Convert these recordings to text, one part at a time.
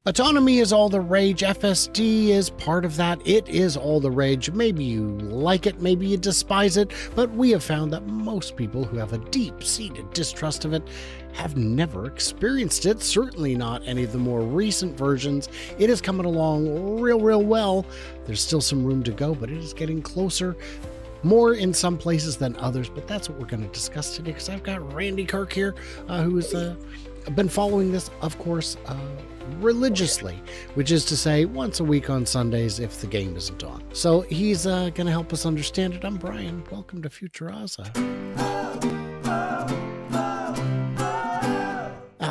Autonomy is all the rage. FSD is part of that. It is all the rage. Maybe you like it, maybe you despise it, but we have found that most people who have a deep-seated distrust of it have never experienced it, certainly not any of the more recent versions. It is coming along real well. There's still some room to go, but it is getting closer. More in some places than others, but that's what we're going to discuss today, because I've got Randy Kirk here, who has been following this, of course, religiously, which is to say once a week on Sundays if the game isn't on. So he's going to help us understand it. I'm Brian. Welcome to Futuraza.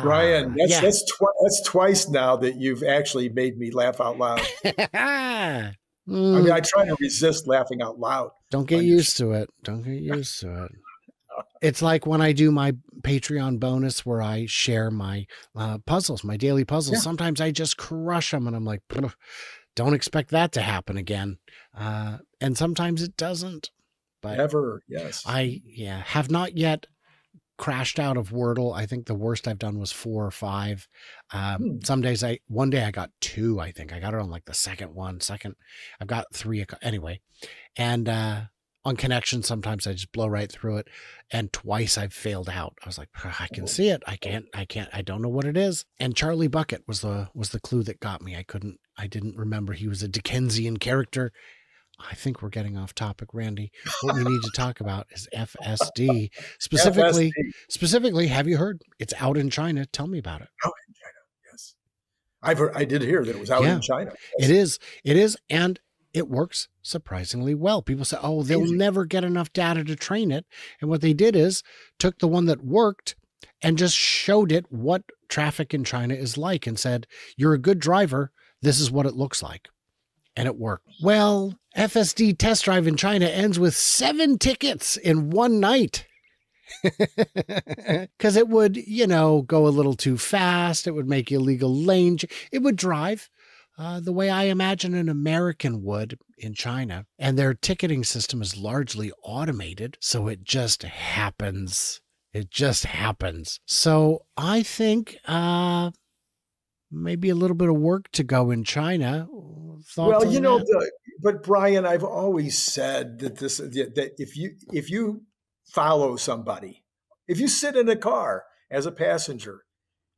Brian, that's twice now that you've actually made me laugh out loud. I mean, I try to resist laughing out loud. Don't get used to it. Don't get used to it. It's like when I do my Patreon bonus where I share my puzzles, my daily puzzles. Yeah. Sometimes I just crush them and I'm like, don't expect that to happen again. And sometimes it doesn't. But never, yes. I have not yet crashed out of Wordle. I think the worst I've done was 4 or 5. Some days one day I got 2, I think. I got it on like the second. I've got 3 anyway. And on connection, sometimes I just blow right through it. And twice I've failed out. I was like, I can see it. I can't, I don't know what it is. And Charlie Bucket was the clue that got me. I didn't remember he was a Dickensian character. I think we're getting off topic, Randy. What we need to talk about is FSD. Specifically, have you heard? It's out in China. Tell me about it. Out in China, yes. I've heard. I did hear that it was out in China. Yes. It is, and it works surprisingly well. People say, oh, they'll never get enough data to train it. And what they did is took the one that worked and just showed it what traffic in China is like and said, you're a good driver. This is what it looks like. And it worked. Well, FSD test drive in China ends with 7 tickets in one night. Because it would, go a little too fast. It would make illegal lane. It would drive the way I imagine an American would in China. And their ticketing system is largely automated. So it just happens. So I think maybe a little bit of work to go in China. But Brian, I've always said that if you follow somebody, if you sit in a car as a passenger,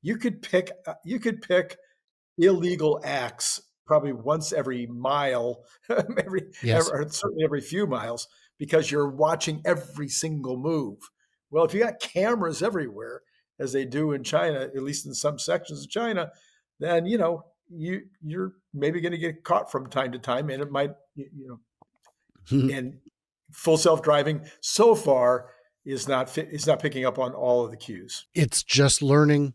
you could pick illegal acts probably once every mile, certainly every few miles, because you're watching every single move. Well, if you got cameras everywhere, as they do in China, at least in some sections of China, then you're maybe going to get caught from time to time, and it might, and full self-driving so far is not picking up on all of the cues. It's just learning.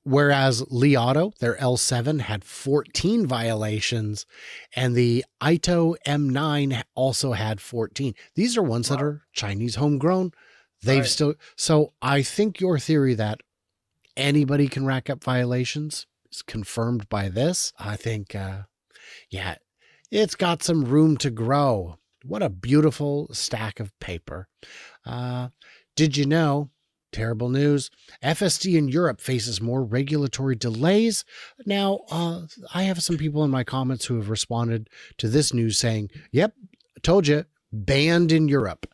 Whereas Li Auto, their L7 had 14 violations, and the Aito M9 also had 14. These are ones that are Chinese homegrown. So I think your theory that anybody can rack up violations is confirmed by this. I think, it's got some room to grow. What a beautiful stack of paper. Did you know, terrible news, FSD in Europe faces more regulatory delays? Now, I have some people in my comments who have responded to this news saying, yep, told you, banned in Europe.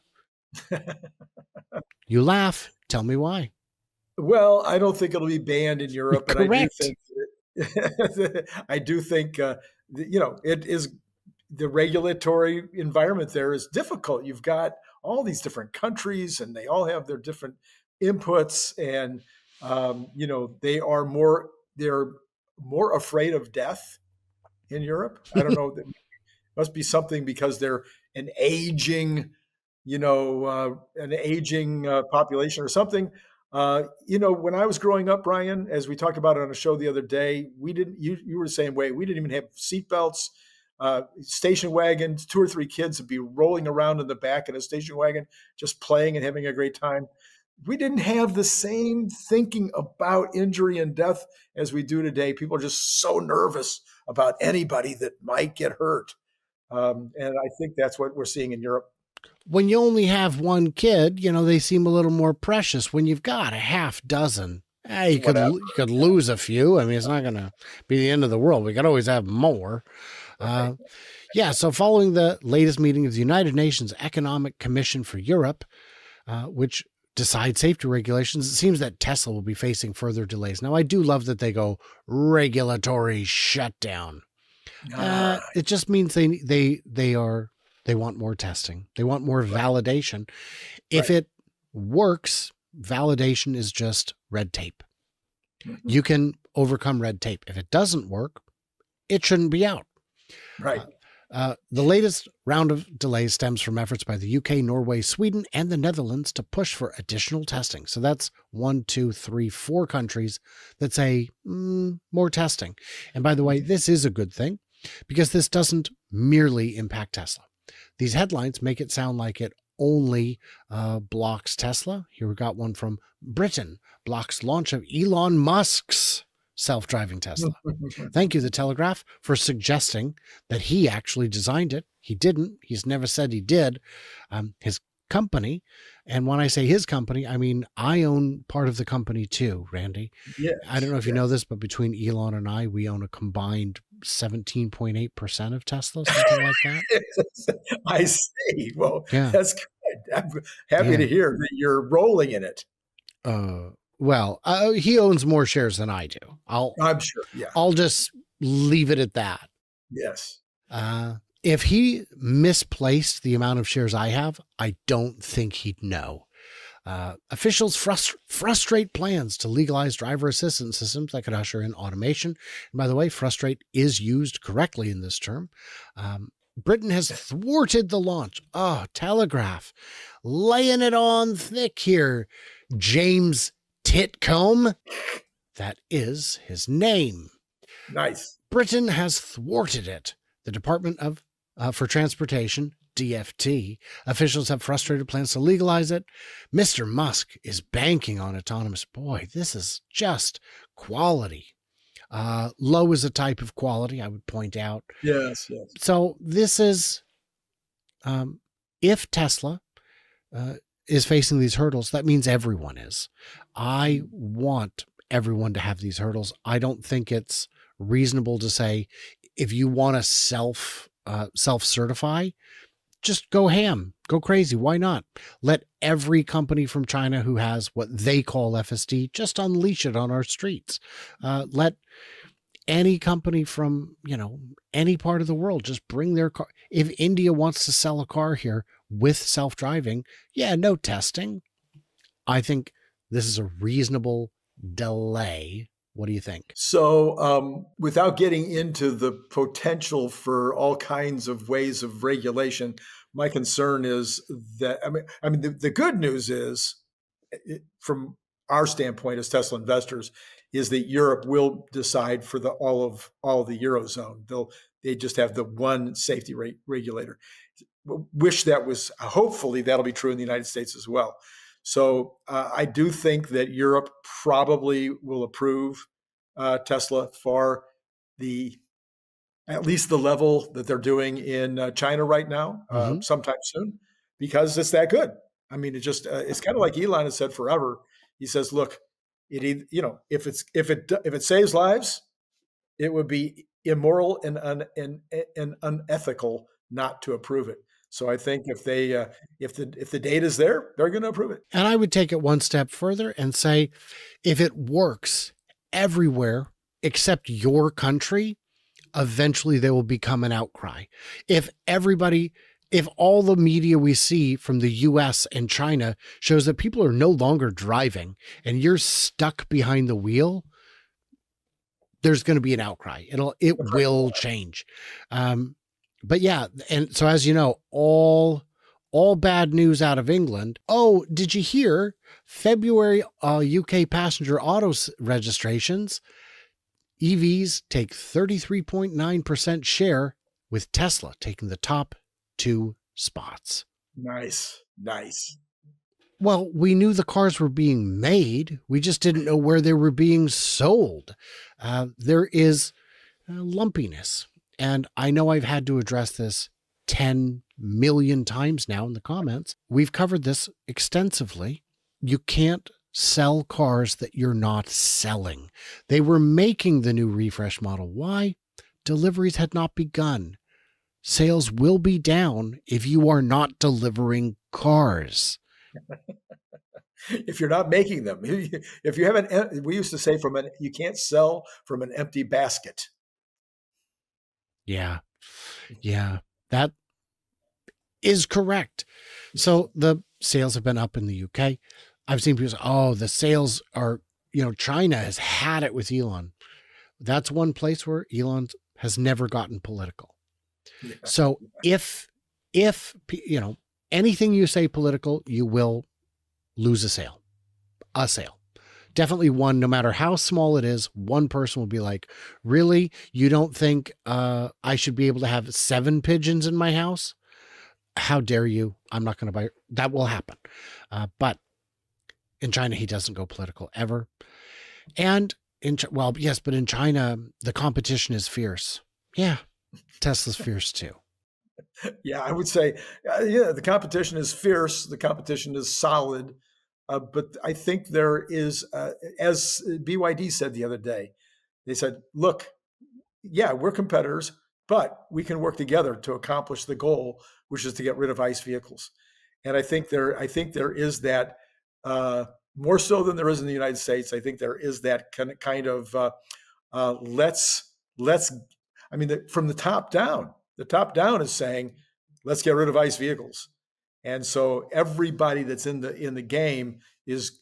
You laugh. Tell me why. Well, I don't think it'll be banned in Europe. Correct. And I do think, it is, the regulatory environment there is difficult. You've got all these different countries and they all have their different inputs, and, they're more afraid of death in Europe. I don't know. It must be something because they're an aging population or something. When I was growing up, Brian, as we talked about it on a show the other day, you were the same way. We didn't even have seatbelts. Station wagons, 2 or 3 kids would be rolling around in the back in a station wagon, just playing and having a great time. We didn't have the same thinking about injury and death as we do today. People are just so nervous about anybody that might get hurt. And I think that's what we're seeing in Europe. When you only have 1 kid, they seem a little more precious. When you've got a half dozen, Hey, you could lose a few. I mean, it's not going to be the end of the world. We could always have more. Right. Yeah. So following the latest meeting of the United Nations Economic Commission for Europe, which decides safety regulations, it seems that Tesla will be facing further delays. Now, I do love that they go regulatory shutdown. It just means they want more testing. They want more validation. If it works, validation is just red tape. You can overcome red tape. If it doesn't work, it shouldn't be out. Right. The latest round of delays stems from efforts by the UK, Norway, Sweden, and the Netherlands to push for additional testing. So that's 1, 2, 3, 4 countries that say more testing. And by the way, this is a good thing because this doesn't merely impact Tesla. These headlines make it sound like it only blocks Tesla. Here we got one from Britain, blocks launch of Elon Musk's self-driving Tesla. Thank you, the Telegraph, for suggesting that he actually designed it. He didn't. He's never said he did. His company, and when I say his company, I mean I own part of the company too, Randy. Yes, I don't know if you know this, but between Elon and I, we own a combined 17.8% of Tesla, something like that. I see. Well, yeah. That's good. I'm happy to hear that you're rolling in it. Well, he owns more shares than I do. I'm sure. Yeah. I'll just leave it at that. Yes. If he misplaced the amount of shares I have, I don't think he'd know. Officials frustrate plans to legalize driver assistance systems that could usher in automation. And by the way, frustrate is used correctly in this term. Britain has thwarted the launch. Oh, Telegraph, laying it on thick here. James Titcomb, that is his name. Nice. Britain has thwarted it. The Department of for Transportation, DFT, officials have frustrated plans to legalize it. Mr. Musk is banking on autonomous. Boy, this is just quality. Low is a type of quality, I would point out. Yes. So this is, if Tesla is facing these hurdles, that means everyone is. I want everyone to have these hurdles. I don't think it's reasonable to say, if you want to self-certify, just go ham, go crazy. Why not? Let every company from China who has what they call FSD just unleash it on our streets. Let any company from, any part of the world just bring their car. If India wants to sell a car here with self-driving, no testing. I think this is a reasonable delay. What do you think? So without getting into the potential for all kinds of ways of regulation, my concern is that, I mean, the good news is, from our standpoint as Tesla investors, is that Europe will decide for all of the Eurozone. They just have the one safety regulator. Wish that was, hopefully that'll be true in the United States as well. So I do think that Europe probably will approve Tesla for at least the level that they're doing in China right now, sometime soon, because it's that good. I mean, it's kind of like Elon has said forever. He says, look, if it saves lives, it would be immoral and unethical not to approve it. So I think if the data is there, they're going to approve it. And I would take it one step further and say, if it works everywhere except your country, eventually there will become an outcry. If all the media we see from the US and China shows that people are no longer driving and you're stuck behind the wheel, there's going to be an outcry. It will change. But yeah, and so as you know, all bad news out of England. Oh, did you hear February UK passenger auto registrations? EVs take 33.9% share, with Tesla taking the top 2 spots. Nice. Well, we knew the cars were being made. We just didn't know where they were being sold. There is lumpiness. And I know I've had to address this 10 million times now in the comments. We've covered this extensively. You can't sell cars that you're not selling. They were making the new refresh Model Y. Deliveries had not begun. Sales will be down if you are not delivering cars. If you're not making them, if you haven't, we used to say you can't sell from an empty basket. Yeah. Yeah. That is correct. So the sales have been up in the UK. I've seen people say, oh, the sales are, China has had it with Elon. That's one place where Elon has never gotten political. Yeah. So if anything you say political, you will lose a sale. Definitely one, no matter how small it is, one person will be like, really? You don't think I should be able to have 7 pigeons in my house? How dare you? I'm not going to buy. That will happen. But in China, he doesn't go political ever. And yes, but in China, the competition is fierce. Yeah. Tesla's fierce too. Yeah, I would say, the competition is fierce. The competition is solid. But I think there is, as BYD said the other day, they said, look, yeah, we're competitors, but we can work together to accomplish the goal, which is to get rid of ICE vehicles. And I think there is that, more so than there is in the United States. I think there is that kind of from the top down. The top down is saying, let's get rid of ICE vehicles. And so everybody that's in the game is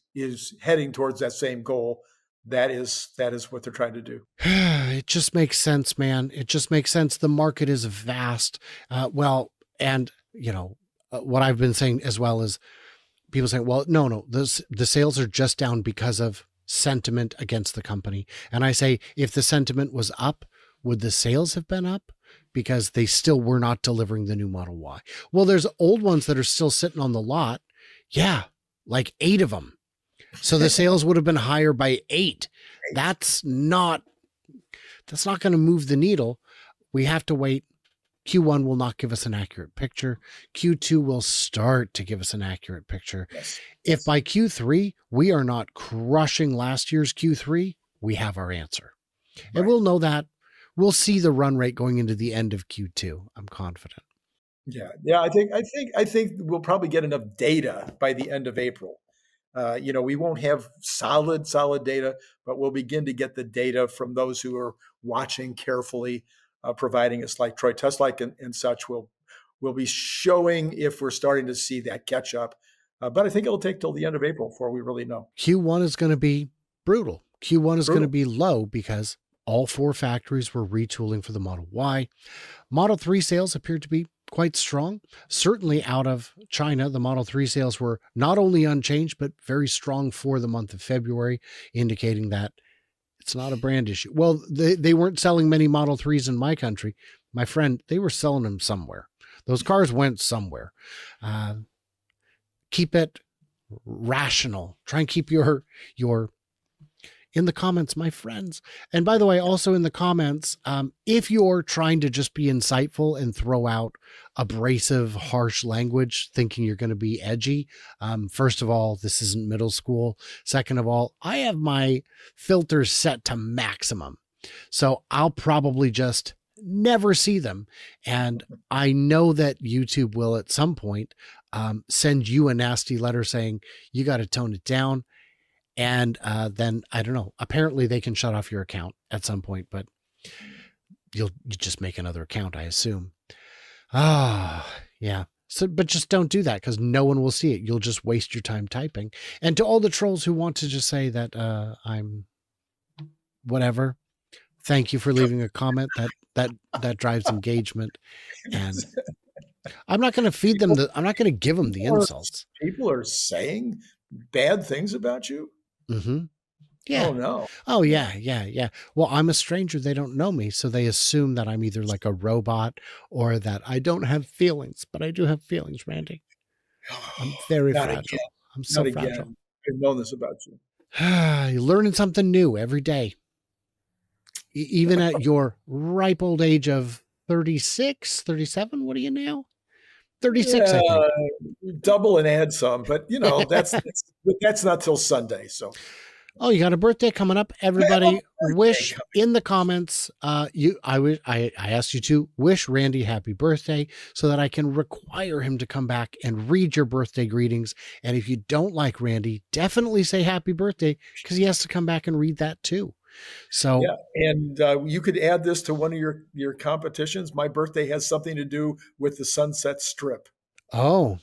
heading towards that same goal. That is what they're trying to do. It just makes sense, man. It just makes sense. The market is vast. What I've been saying as well is people saying, well, no, the sales are just down because of sentiment against the company. And I say, if the sentiment was up, would the sales have been up? Because they still were not delivering the new Model Y. Well, there's old ones that are still sitting on the lot. Yeah, like 8 of them. So the sales would have been higher by 8. That's not going to move the needle. We have to wait. Q1 will not give us an accurate picture. Q2 will start to give us an accurate picture. Yes. If by Q3 we are not crushing last year's Q3, we have our answer. Right. And we'll know that. We'll see the run rate going into the end of Q2. I'm confident. Yeah. I think we'll probably get enough data by the end of April. We won't have solid data, but we'll begin to get the data from those who are watching carefully, providing us like Troy Teslike and such. We'll be showing if we're starting to see that catch up. But I think it'll take till the end of April before we really know. Q1 is going to be brutal. Q1 is going to be low because all 4 factories were retooling for the Model Y. Model 3 sales appeared to be quite strong. Certainly out of China, the Model 3 sales were not only unchanged, but very strong for the month of February, indicating that it's not a brand issue. Well, they weren't selling many Model 3s in my country. My friend, they were selling them somewhere. Those cars went somewhere. Keep it rational. Try and keep your in the comments, my friends. And by the way, also in the comments, if you're trying to just be insightful and throw out abrasive, harsh language, thinking you're going to be edgy, first of all, this isn't middle school. Second of all, I have my filters set to maximum. So I'll probably just never see them. And I know that YouTube will at some point send you a nasty letter saying, you got to tone it down. And then, I don't know, apparently they can shut off your account at some point, but you just make another account, I assume. Yeah. So, but just don't do that because no one will see it. You'll just waste your time typing. And to all the trolls who want to just say that I'm whatever, thank you for leaving a comment. That drives engagement. And I'm not going to feed them. I'm not going to give them the insults. People are saying bad things about you. Mm-hmm. Yeah. Oh, no. Oh, yeah. Well, I'm a stranger. They don't know me. So they assume that I'm either like a robot or that I don't have feelings, but I do have feelings, Randy. I'm very fragile. Again. I'm so Not fragile. Again. I've known this about you. You're learning something new every day. Even at your ripe old age of 36, 37, what are you now? 36, I think. Double and add some, but that's not till Sunday. So, Oh, you got a birthday coming up. Everybody wish coming. in the comments. I asked you to wish Randy happy birthday so that I can require him to come back and read your birthday greetings. And if you don't like Randy, definitely say happy birthday because he has to come back and read that too. So yeah, and you could add this to one of your competitions. My birthday has something to do with the Sunset Strip. oh,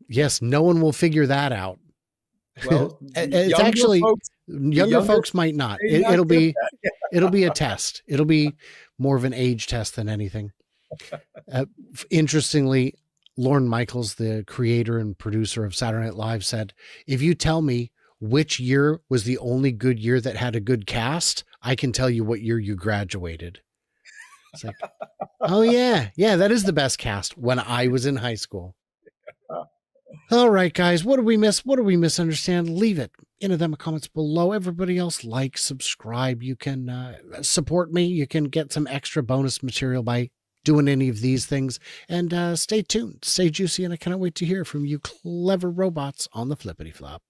yes, no one will figure that out. Well, it's actually younger folks might not. It'll be a test. It'll be more of an age test than anything. Interestingly, Lorne Michaels, the creator and producer of Saturday Night Live, said, "If you tell me which year was the only good year that had a good cast, I can tell you what year you graduated." It's like, oh yeah, that is the best cast when I was in high school. All right, guys, what did we miss? What did we misunderstand? Leave it in the comments below. Everybody else, like, subscribe. You can support me. You can get some extra bonus material by doing any of these things. And stay tuned, stay juicy, and I cannot wait to hear from you clever robots on the Flippity Flop.